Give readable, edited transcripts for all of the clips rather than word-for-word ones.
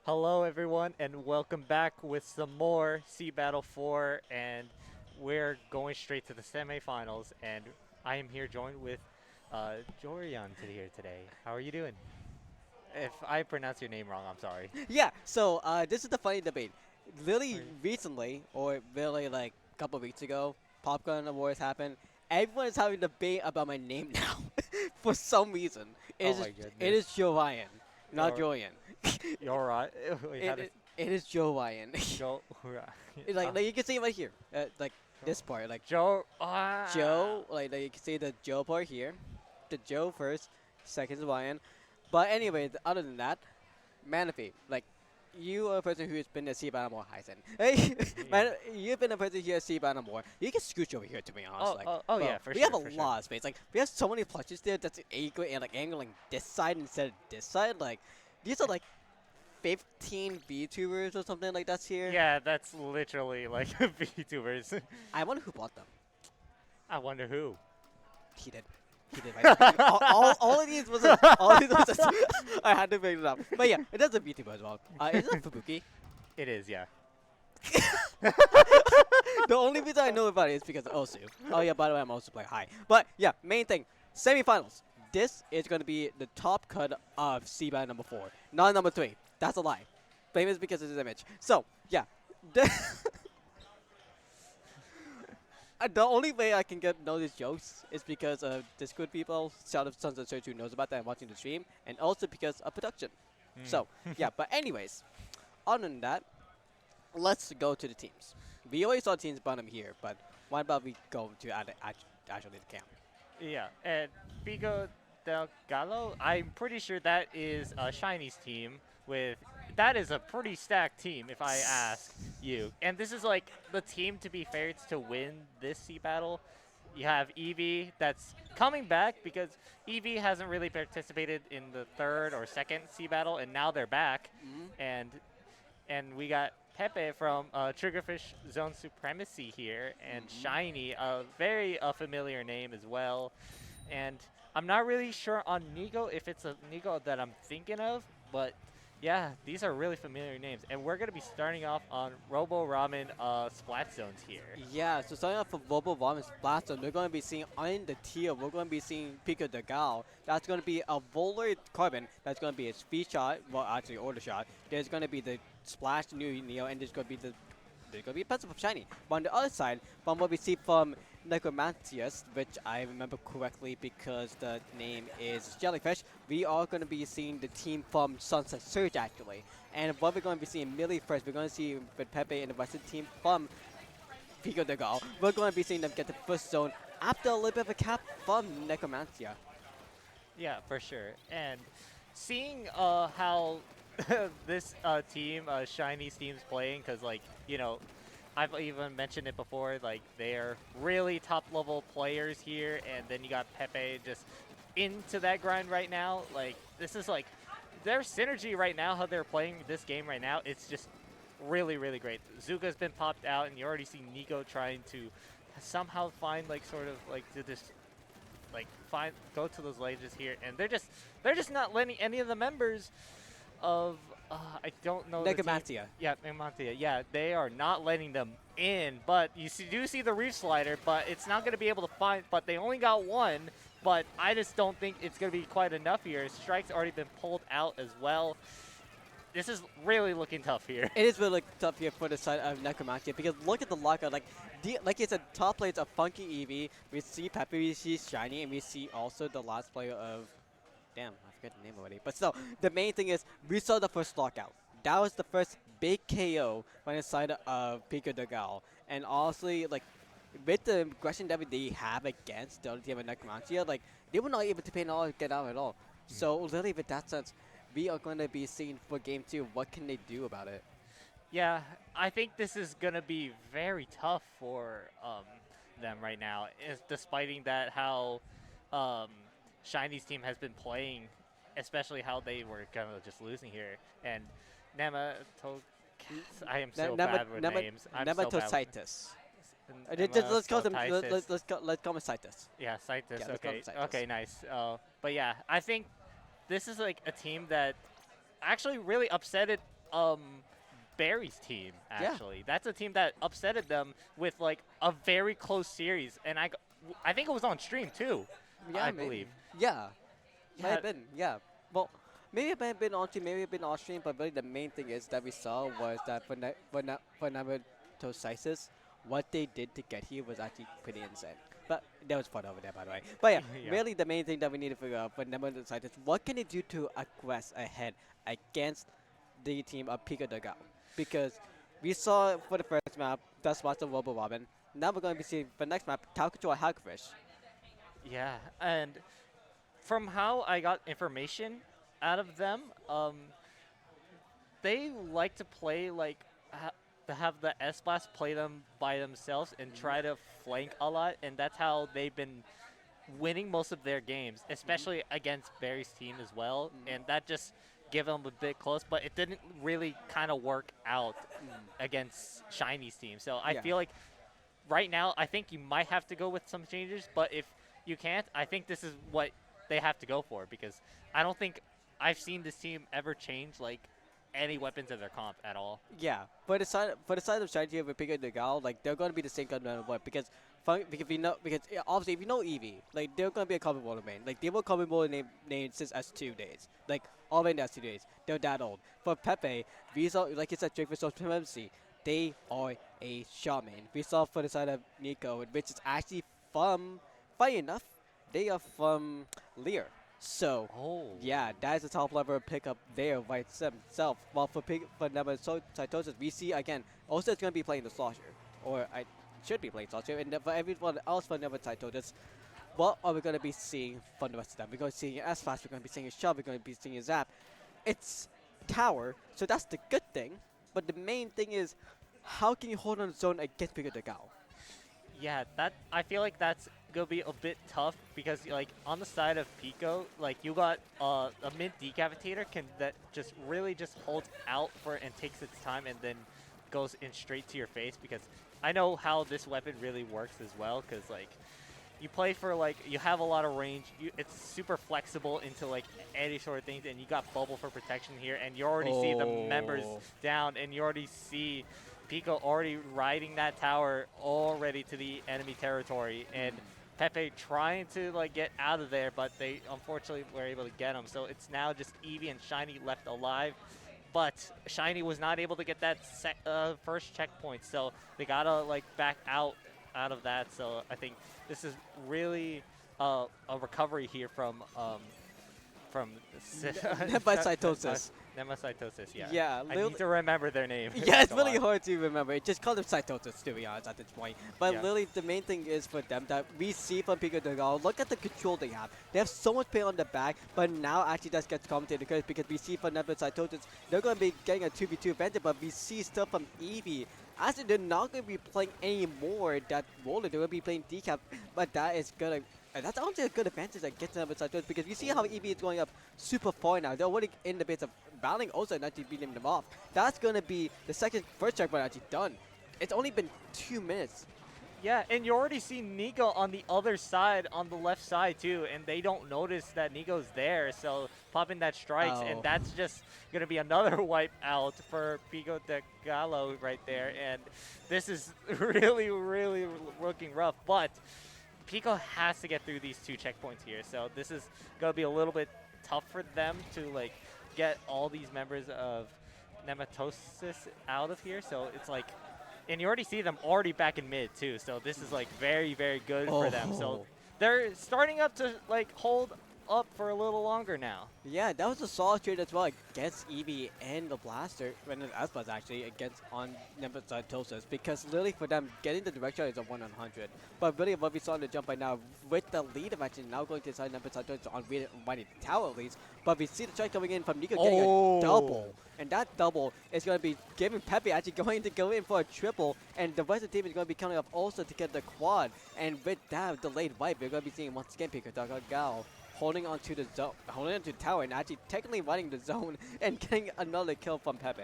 Hello, everyone, and welcome back with some more SeaBATTLE 4, and we're going straight to the semifinals. And I am here joined with Jorian here today. How are you doing? If I pronounce your name wrong, I'm sorry. Yeah, so this is the funny debate. How Really are you? recently, or really like a couple weeks ago, Popcorn Awards happened. Everyone is having a debate about my name now, for some reason. Oh my It is goodness. Joe Ryan, not You're Julian. you're right. Wait, how it, does it it is Joe Ryan. Joe? Right. Like you can see it right here, like Joe. this part, like Joe. Joe, like you can see the Joe part here, the Joe first, second is Ryan. But anyway, other than that. Manaphy, like, you are a person who's been to SeaBATTLE more, Heisen. Hey, Yeah. man, you've been a person here at SeaBATTLE more. You can scooch over here, to be honest. Like, Oh yeah, bro, for we have sure, a for sure. lot of space. Like, we have so many plushes there that's angling and like angling this side instead of this side. Like, these are like 15 VTubers or something like that's here. Yeah, that's literally like VTubers. I wonder who bought them. I wonder who. He did. He did, right? All of these was all of these was just I had to bring it up. But yeah, it does a VTuber as well. Is it Fubuki? It is, yeah. The only reason I know about it is because of Osu. Oh yeah, by the way, I'm also playing high. But yeah, main thing, semifinals. This is going to be the top cut of SeaBATTLE number 4, not number 3. That's a lie. Blame is because of his image. So yeah, the, the only way I can know these jokes is because of Discord people, shout out to Sons of Search who knows about that and watching the stream, and also because of production. So yeah, but anyways, other than that, let's go to the teams. We always saw teams bottom here, but why about we go to actually the camp? Yeah, and Pico del Gallo, I'm pretty sure that is Shiny's team with that is a pretty stacked team if I ask you. And this is like the team to be fair to win this SeaBATTLE. You have Eevee that's coming back because Eevee hasn't really participated in the third or second SeaBATTLE, and now they're back. Mm. And we got Pepe from Triggerfish Zone Supremacy here, and Shiny, a very familiar name as well. And I'm not really sure on Nico if it's a Nico that I'm thinking of, but yeah, these are really familiar names. And we're going to be starting off on Robo Ramen Splat Zones here. Yeah, so starting off for Vocal Vomit Blaster, we're going to be seeing on the tier, we're going to be seeing Pico de Gal. That's going to be a Volar Carbon. That's going to be a speed shot, well, actually, order shot. There's going to be the Splash New Neo, and there's going to be a pencil from Shiny. But on the other side, from what we see from Necromantius, which I remember correctly because the name is Jellyfish, we are going to be seeing the team from Sunset Surge actually. And what we're going to be seeing Millie first, we're going to see with Pepe and the rest of the team from Pico de Gal. We're going to be seeing them get the first zone after a little bit of a cap from Necromantia. Yeah, for sure. And seeing how this team, Shiny's team's playing, because, like, you know, I've even mentioned it before, like, they're really top-level players here, and then you got Pepe just into that grind right now. Like, this is, like, their synergy right now, how they're playing this game right now, it's just really, really great. Zuka's been popped out, and you already see Nico trying to somehow find, like, sort of, like, to just like go to those ledges here, and they're just not letting any of the members of I don't know the team. Necromantia. Yeah, Nematocyst. Yeah, they are not letting them in, but you do see the reef slider, but it's not going to be able to find. But they only got one, but I just don't think it's going to be quite enough here. Strike's already been pulled out as well. This is really looking tough here. It is really tough here for the side of Necromantia because look at the lockout. Like it's a top player, it's a Funky Eevee. We see Pepe, we see Shiny, and we see also the last player of. Damn, I forget the name already. But still, the main thing is we saw the first lockout. That was the first big KO on the side of Pico de Gal. And honestly, like with the aggression that they have against the other team of Necromantia, like they were not able to pay all get out at all. So literally, with that sense, we are going to be seeing for game 2 what can they do about it. Yeah, I think this is gonna be very tough for them right now. Despite that, how um, Shiny's team has been playing, especially how they were kind of just losing here. And I am so bad with names. I'm so bad. Nematocyst. Let's call them. Let's call him Cytus. Yeah, Citus. Yeah, let's call Okay, him Cytus. okay, nice. But yeah, I think this is like a team that actually really upset um Barry's team Yeah. actually. That's a team that upsetted them with like a very close series, and I think it was on stream too, Yeah, I maybe. believe. Yeah, might Yeah, have been. Yeah. Well, maybe it might have been on team, maybe it been on stream, but really the main thing is that we saw was that for Nematocyst, what they did to get here was actually pretty insane. But there was fun over there, by the way. But yeah, yeah. really the main thing that we need to figure out for Nematocyst, what can they do to aggress ahead against the team of PICO Dugao? Because we saw for the first map, that's what's the Robo Robin. Now we're going to be seeing for the next map, Cow Control Hagfish. Yeah, and from how I got information out of them, they like to play like to have the S Blast play them by themselves and try to flank a lot, and that's how they've been winning most of their games, especially against Barry's team as well, and that just gave them a bit close, but it didn't really kind of work out against Shiny's team. So I Yeah. feel like right now, I think you might have to go with some changes, but if you can't, I think this is what they have to go for because I don't think I've seen this team ever change like any weapons in their comp at all. Yeah, for the side of strategy of Pico and Gal, like they're gonna be the same kind of what because because we know because obviously if you know Eevee, like they're gonna be a common bowler main. Like they were common bowler name since S2 days. Like all in S2 days. They're that old. For Pepe, we saw like you said, Drake for Supremacy, they are a shot main. We saw for the side of Nico, which is actually from funny enough, they are from Lear. So Oh. yeah, that is a top level pickup there by itself. While for Nematocyst, we see again, also it's going to be playing the Slosher. Or I should be playing Slosher. And for everyone else for Nematocyst, what are we going to be seeing from the rest of them? We're going to see an S-Flash, we're going to be seeing a Shove, we're going to be seeing a Zap. It's Tower, so that's the good thing. But the main thing is, how can you hold on the zone against Pico de Gao? Yeah, that I feel like that's gonna be a bit tough because like on the side of Pico, like you got a mid decapitator can that just really just holds out for and takes its time and then goes in straight to your face because I know how this weapon really works as well because like you play for like you have a lot of range. It's super flexible into like any sort of things, and you got bubble for protection here, and you already see the members down, and you already see Pico already riding that tower already to the enemy territory, and Pepe trying to like get out of there, but they unfortunately were able to get him. So it's now just Eevee and Shiny left alive. But Shiny was not able to get that first checkpoint, so they gotta like back out of that. So I think this is really a recovery here from Nematocytosis. Nematocytosis, yeah. Yeah, I need to remember their name. Yeah, it's really hard to remember. Just call them Cytosis, to be honest, at this point. But Yeah. literally, the main thing is for them that we see from Pico de Galo, look at the control they have. They have so much pain on the back, but now actually that gets commentated because we see from Cytosis, they're going to be getting a 2v2 advantage, but we see stuff from Eevee. Actually, they're not going to be playing anymore that roller. They're going to be playing decap, but that is going to that's honestly a good advantage against Nematocyst because you see how Eevee is going up super far now. They're already in the base of battling also and actually beating them off. That's going to be the first checkpoint actually done. It's only been 2 minutes. Yeah, and you already see Nico on the other side, on the left side too, and they don't notice that Nico's there, so popping that strikes, and that's just going to be another wipe out for Pico de Gallo right there, and this is really, really looking rough, but Pico has to get through these 2 checkpoints here, so this is going to be a little bit tough for them to like get all these members of Nematocyst out of here, so it's like, and you already see them already back in mid too, so this is like very, very good for them. So they're starting up to like hold up for a little longer now. Yeah, that was a solid trade as well against Eevee and the Blaster, and the Aspas actually against on Nematocytosis because literally for them getting the direct shot is a 1-100. But really what we saw in the jump right now with the lead of actually now going to inside Nematocytosis on winning the tower at least, but we see the strike coming in from Nico getting a double. And that double is going to be giving Pepe actually going to go in for a triple, and the rest of the team is going to be coming up also to get the quad. And with that delayed wipe, we're going to be seeing once again Pico de Gao holding onto the zone, holding onto the tower, and actually technically running the zone and getting another kill from Pepe.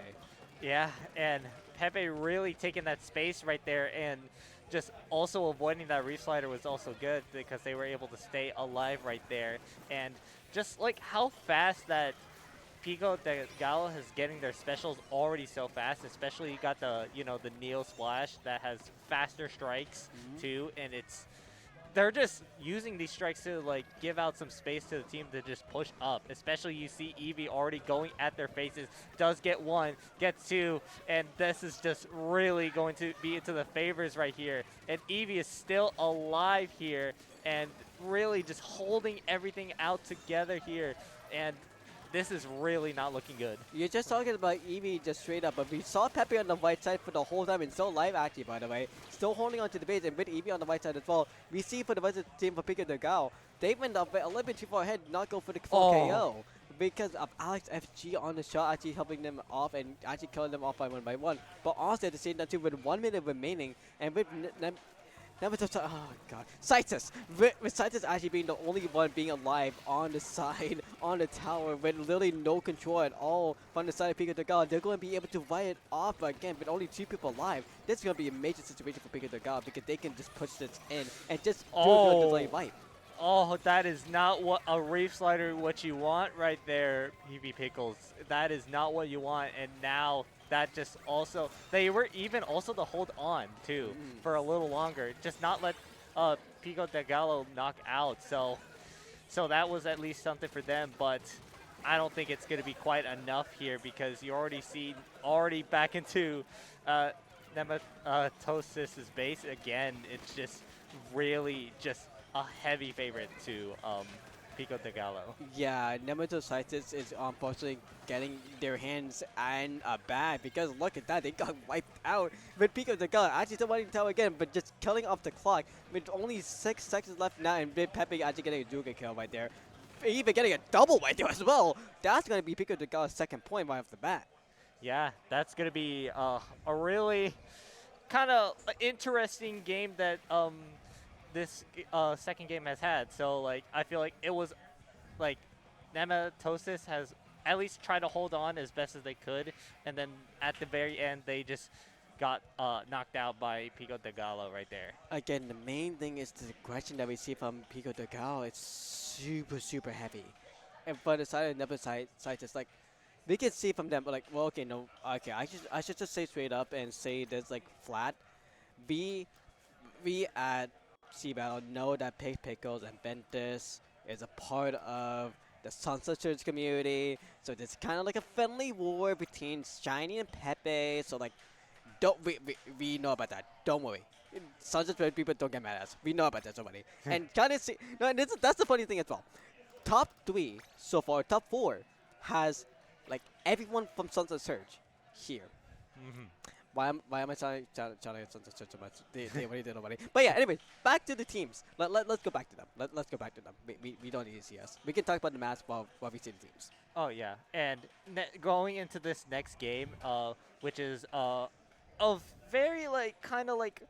Yeah, and Pepe really taking that space right there, and just also avoiding that reef slider was also good because they were able to stay alive right there. And just like how fast that Pico de Gallo is getting their specials already so fast, especially you got the, the Neo Splash that has faster strikes Mhm. too, and they're just using these strikes to like give out some space to the team to just push up. Especially you see Eevee already going at their faces, does get one, gets two, and this is just really going to be into the favors right here. And Eevee is still alive here and really just holding everything out together here. And this is really not looking good. You're just talking about Eevee just straight up, but we saw Pepe on the right side for the whole time and still live actually, by the way. Still holding on to the base and with Eevee on the right side as well. We see for the rest of the team for Pico de Gao, they went up a little bit too far ahead, not go for the full Oh, KO. Because of Alex FG on the shot actually helping them off and actually killing them off by one. But also at the same time too, with 1 minute remaining and with Nematocyst, oh god. Cytus! With Cytus actually being the only one being alive on the side, on the tower, with literally no control at all from the side of Pico de Gal, they're going to be able to fight it off again with only 2 people alive. This is going to be a major situation for Pico de Gal because they can just push this in and just do a good delay oh. wipe. Oh, that is not what a Reef Slider what you want right there, PB Pickles. That is not what you want, and now that just also they were even also to hold on too Mm. for a little longer, just not let Pico de Gallo knock out. So that was at least something for them, but I don't think it's going to be quite enough here because you already see already back into uh, Nematosys's base again. It's just really just a heavy favorite to Pico de Gallo. Yeah, Nematocyst is unfortunately getting their hands and a bad because look at that, they got wiped out with Pico de Gal actually still wanting to tell again, but just killing off the clock with only 6 seconds left now and with Pepe actually getting a Juga kill right there. Even getting a double right there as well. That's going to be Pico de Gal's second point right off the bat. Yeah, that's going to be a really kind of interesting game that this second game has had. So like I feel like it was like Nematocyst has at least tried to hold on as best as they could, and then at the very end they just got knocked out by Pico de Gallo right there. Again, the main thing is the aggression that we see from Pico de Gal. It's super heavy. And for the side of Nematocyst, it's like we can see from them, but like, well, okay, no, okay, I should just say straight up and say this like flat. We we at SeaBATTLE know that Pickles and Ventus is a part of the Sunset Church community, so it's kind of like a friendly war between Shiny and Pepe. So like, don't we know about that? Don't worry. Sunset Church people don't get mad at us. We know about that already. And kind of see, no, and that's the funny thing as well. Top 3 so far, top 4 has like everyone from Sunset Surge here. Why am I trying to Sunset Surge so much? They already did already. But yeah, anyways, back to the teams. Let's go back to them. Let's go back to them. We don't need to see us. We can talk about the match while we see the teams. Oh yeah, and going into this next game, which is a very like kind of like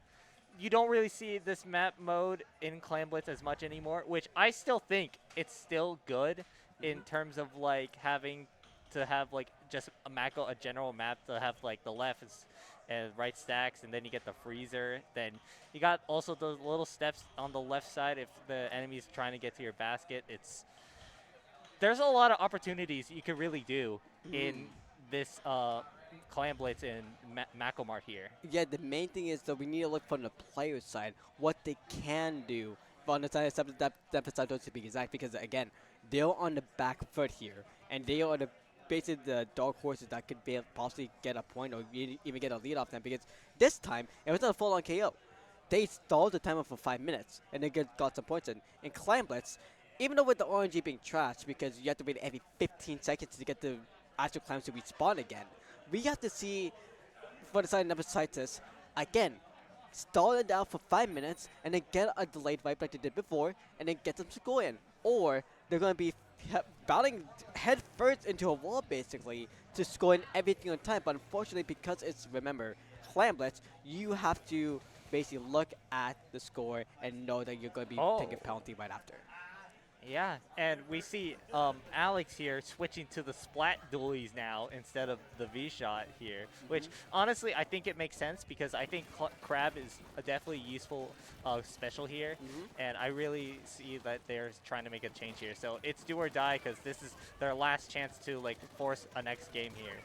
you don't really see this map mode in Clan Blitz as much anymore, which I still think it's still good in terms of like having to have like just a general map to have like the left and right stacks, and then you get the freezer. Then you got also those little steps on the left side if the enemy's trying to get to your basket. There's a lot of opportunities you could really do in this Clan Blitz in Macomart here. Yeah, the main thing is that we need to look from the player side what they can do. But on the side of that side, to be exact, because again, they're on the back foot here, and they are basically the dark horses that could possibly get a point or even get a lead off them. Because this time it was not a full-on KO. They stalled the timer for 5 minutes, and they got some points in. In Clan Blitz, even though with the RNG being trashed because you have to wait every 15 seconds to get the actual clans to respawn again, we have to see for the side of Nematocyst again, stall it down for 5 minutes and then get a delayed wipe like they did before and then get them to go in. Or they're going to be battling head first into a wall basically to score in everything on time. But unfortunately, because it's, remember, Clan Blitz, you have to basically look at the score and know that you're going to be taking penalty right after. Yeah, and we see Alex here switching to the splat dualies now instead of the V shot here, which Hmm. honestly I think it makes sense because I think Crab is a definitely useful special here, Hmm. and I really see that they're trying to make a change here. So it's do or die because this is their last chance to like force a next game here.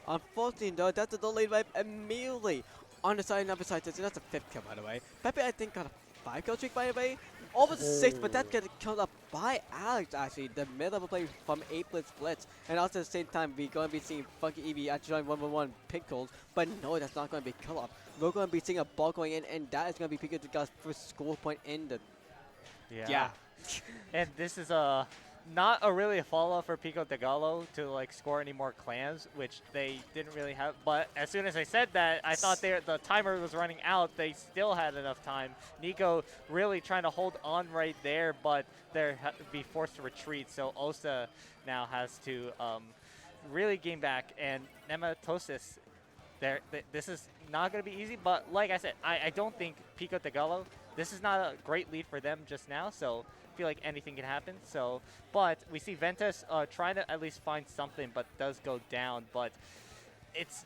Unfortunately, though, that's a delayed wipe immediately on the side number side. That's a fifth kill, by the way. Pepe, I think, got a 5 kill streak, by the way. Almost a 6, but that Oh. gets killed up by Alex, actually. The mid-level play from 8 Blitz Blitz. And also at the same time, we're going to be seeing Funky Eevee actually join 1v1 Pickles. But no, that's not going to be kill up. We're going to be seeing a ball going in, and that is going to be Pikachu's God's first score point in the. Yeah. Yeah. And this is not a really a follow-up for Pico de Gallo to like score any more clams, which they didn't really have. But as soon as I said that, I thought the timer was running out. They still had enough time. Nico really trying to hold on right there, but they're be forced to retreat. So Osa now has to really gain back, and Nematocyst this is not going to be easy, but like I said, I don't think Pico de Gallo, this is not a great lead for them just now, so I feel like anything can happen. So, but we see Ventus trying to at least find something, but does go down. But it's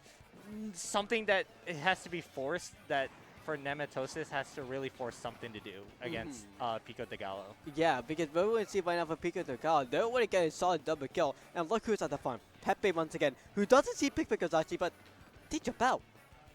something that it has to be forced that for Nematocyst has to really force something to do against Mhm. Pico de Gallo. Yeah, because we're going to see right now for Pico de Gal, they're already getting a solid double kill. And look who's at the farm. Pepe once again, who doesn't see pick pickers actually, but they jump out.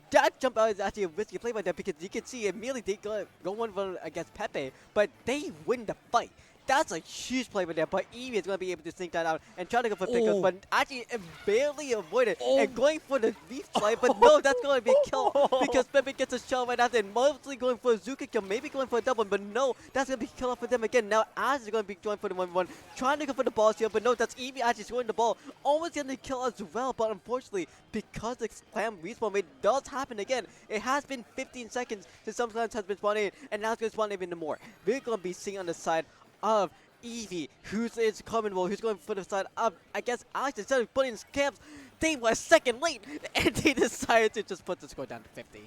That jump out is actually a risky play by them because you can see immediately they go one run against Pepe, but they win the fight. That's a huge play by them, but Eevee is going to be able to sneak that out and try to go for pickers, Oh, but actually it barely avoided oh, and going for the leaf slide, but no, that's going to be a kill because Pepe gets a shell right after and mostly going for a Zuka kill, maybe going for a double, but no, that's going to be a kill off for them again. Now Az is going to be going for the 1-1, trying to go for the ball here, but no, that's Eevee actually scoring the ball, almost getting the kill as well, but unfortunately, because the clam respawn rate does happen again, it has been 15 seconds since some clams has been spawning in, and now it's going to spawn even more. We're going to be seeing on the side of Eevee, who's is coming well, who's going for the side of, I guess, Alex, instead of putting his camps, they were second late, and they decided to just put the score down to 50.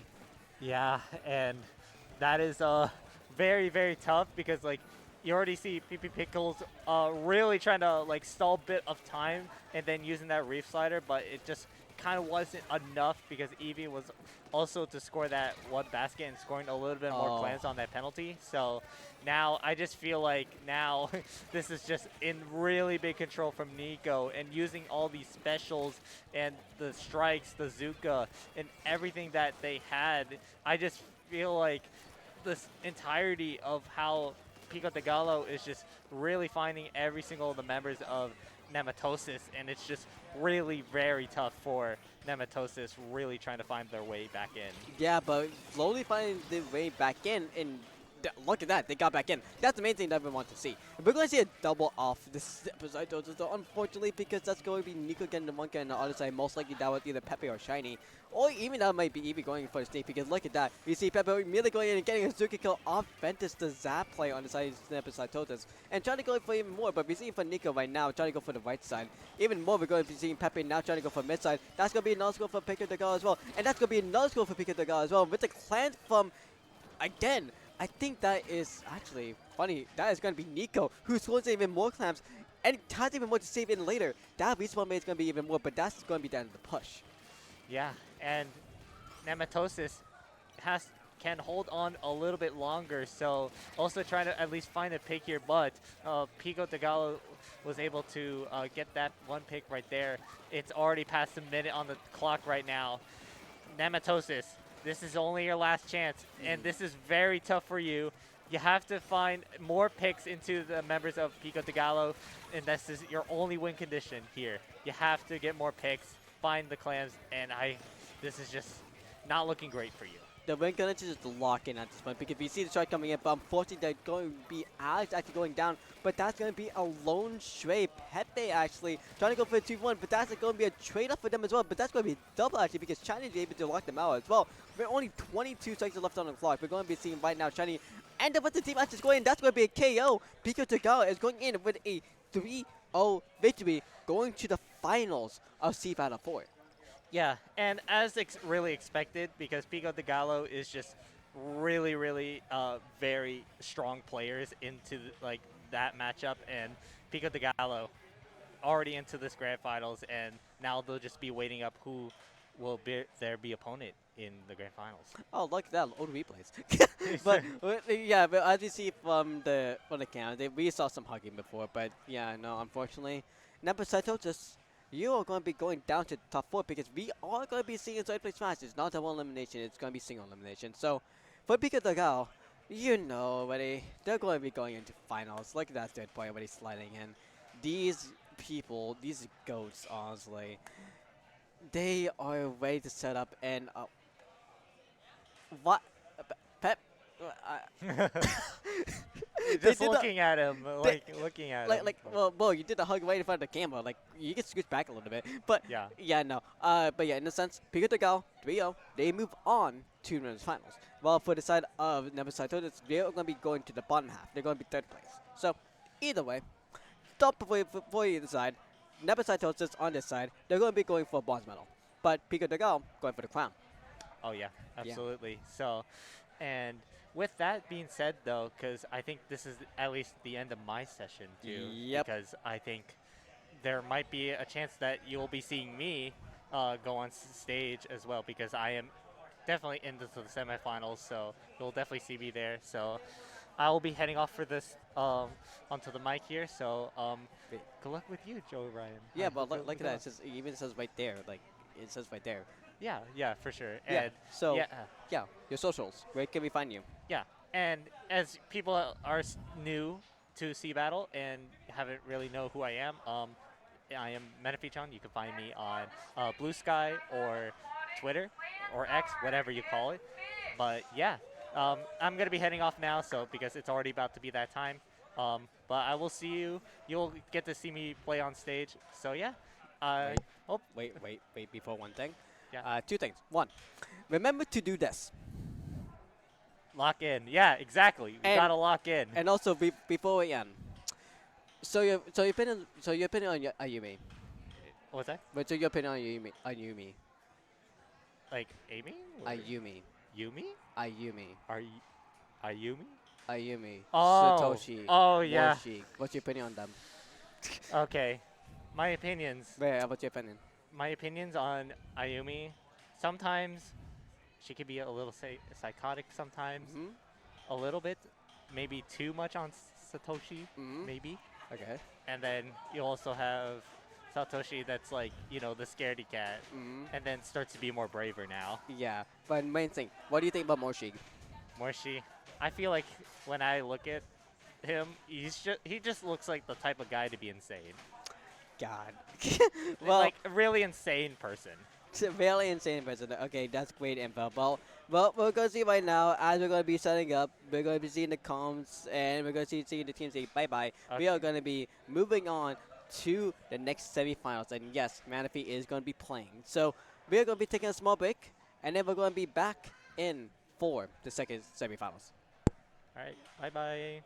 yeah, and that is very very tough because like you already see PP Pickles really trying to like stall a bit of time and then using that reef slider, but it just kind of wasn't enough because Eevee was also to score that one basket and scoring a little bit more Oh. clans on that penalty. So now I just feel like now this is just in really big control from Nico and using all these specials and the strikes, the Zuka, and everything that they had. I just feel like this entirety of how Pico de Gallo is just really finding every single of the members of Nematocyst, and it's just really very tough for Nematocyst really trying to find their way back in. Yeah, but slowly finding the way back in, and look at that, they got back in. That's the main thing that we want to see. We're going to see a double off this episode, though, unfortunately, because that's going to be Nico getting the monkey on the other side. Most likely that was either Pepe or Shiny. Or even that might be Eevee going for the snake, because look at that. We see Pepe immediately going in and getting a Zuki kill off Ventus, the Zap play on the side of Snapper side Totus. And trying to go for even more, but we're seeing for Nico right now, trying to go for the right side. Even more, we're going to be seeing Pepe now trying to go for mid side. That's going to be another score for Pico de Gal as well. And that's going to be another score for Pico de Gal as well. With the clan from, again, I think that is actually funny. That is going to be Nico, who scores even more clams and has even more to save in later. That respawn rate is going to be even more, but that's going to be the end of the push. Yeah, and Nematocyst has can hold on a little bit longer, so also trying to at least find a pick here, but Pico de Gallo was able to get that one pick right there. It's already past a minute on the clock right now. Nematocyst, this is only your last chance, and this is very tough for you. You have to find more picks into the members of Pico de Gallo, and this is your only win condition here. You have to get more picks, find the clams, and this is just not looking great for you. The win condition is just lock in at this point because we see the shot coming in, but unfortunately they're going to be Alex actually going down, but that's going to be a lone stray Pepe actually trying to go for a 2-1, but that's going to be a trade-off for them as well, but that's going to be double actually because Shiny is able to lock them out as well. We're only 22 seconds left on the clock. We're going to be seeing right now Shiny end up with the team actually scoring, that's going to be a KO. Pico Tagawa is going in with a 3-0 victory, going to the finals of SeaBATTLE 4. Yeah, and as really expected, because Pico de Gallo is just really, really very strong players into like that matchup, and Pico de Gallo already into this grand finals, and now they'll just be waiting up who will be their opponent in the grand finals. Oh, look at that old replays. but yeah, but as you see from the camera, we saw some hugging before, but yeah, no, unfortunately, Nematocyst, just you are going to be going down to the top 4 because we are going to be seeing third place matches, not double elimination. It's going to be single elimination. So for Pico Dagao, you know already, they're going to be going into finals. Look at that third point already sliding in. These people, these goats, honestly, they are ready to set up and what? Pep? They Just looking at him, looking at him. well, you did the hug right in front of the camera. Like, you can scooch back a little bit. But, yeah, no. But yeah, in a sense, Pico de Gal, 3-0, they move on to the finals. Well, for the side of Nematocyst, they're going to be going to the bottom half. They're going to be third place. So, either way, top for either side, Nematocyst is on this side. They're going to be going for a bronze medal. But Pico de Gal going for the crown. Oh, yeah, absolutely. So, and with that being said, though, because I think this is at least the end of my session, too. Yep. Because I think there might be a chance that you'll be seeing me go on stage as well, because I am definitely into the semifinals, so you'll definitely see me there. So I will be heading off for this onto the mic here. So good luck with you, Joe Ryan. Yeah, but look at that. It says, it even says right there. Like, it says right there. Yeah, for sure. Yeah. And So, yeah, your socials. Where can we find you? Yeah, and as people are new to SeaBATTLE and haven't really know who I am Menefee-chan. You can find me on Blue Sky or Twitter or X, whatever you call it. But yeah, I'm gonna be heading off now, so because it's already about to be that time. But I will see you. You'll get to see me play on stage. So yeah. Wait, before one thing. Yeah. 2 things. 1, remember to do this. Lock in. Yeah, exactly. We gotta lock in. And also, before we end, so your opinion on Ayumi. What's that? But so your opinion on Ayumi. Like Amy? Or Ayumi. Yumi? Ayumi. Ayumi? Ayumi. Oh. Satoshi. Oh, yeah. Moshi. What's your opinion on them? Okay. My opinions. What's your opinion? My opinions on Ayumi. Sometimes she can be a little psychotic sometimes. A little bit. Maybe too much on Satoshi. Maybe. Okay. And then you also have Satoshi that's like, you know, the scaredy cat. And then starts to be more braver now. Yeah. But main thing, what do you think about Moshi? Morshi, I feel like when I look at him, he just looks like the type of guy to be insane. God. Well, like a really insane person. It's a really insane person. Okay, that's great info. Well, we're going to see right now, as we're going to be setting up, we're going to be seeing the comms, and we're going to see the team say bye-bye. Okay. We are going to be moving on to the next semifinals. And yes, Menefee is going to be playing. So we are going to be taking a small break, and then we're going to be back in for the second semifinals. All right, bye-bye.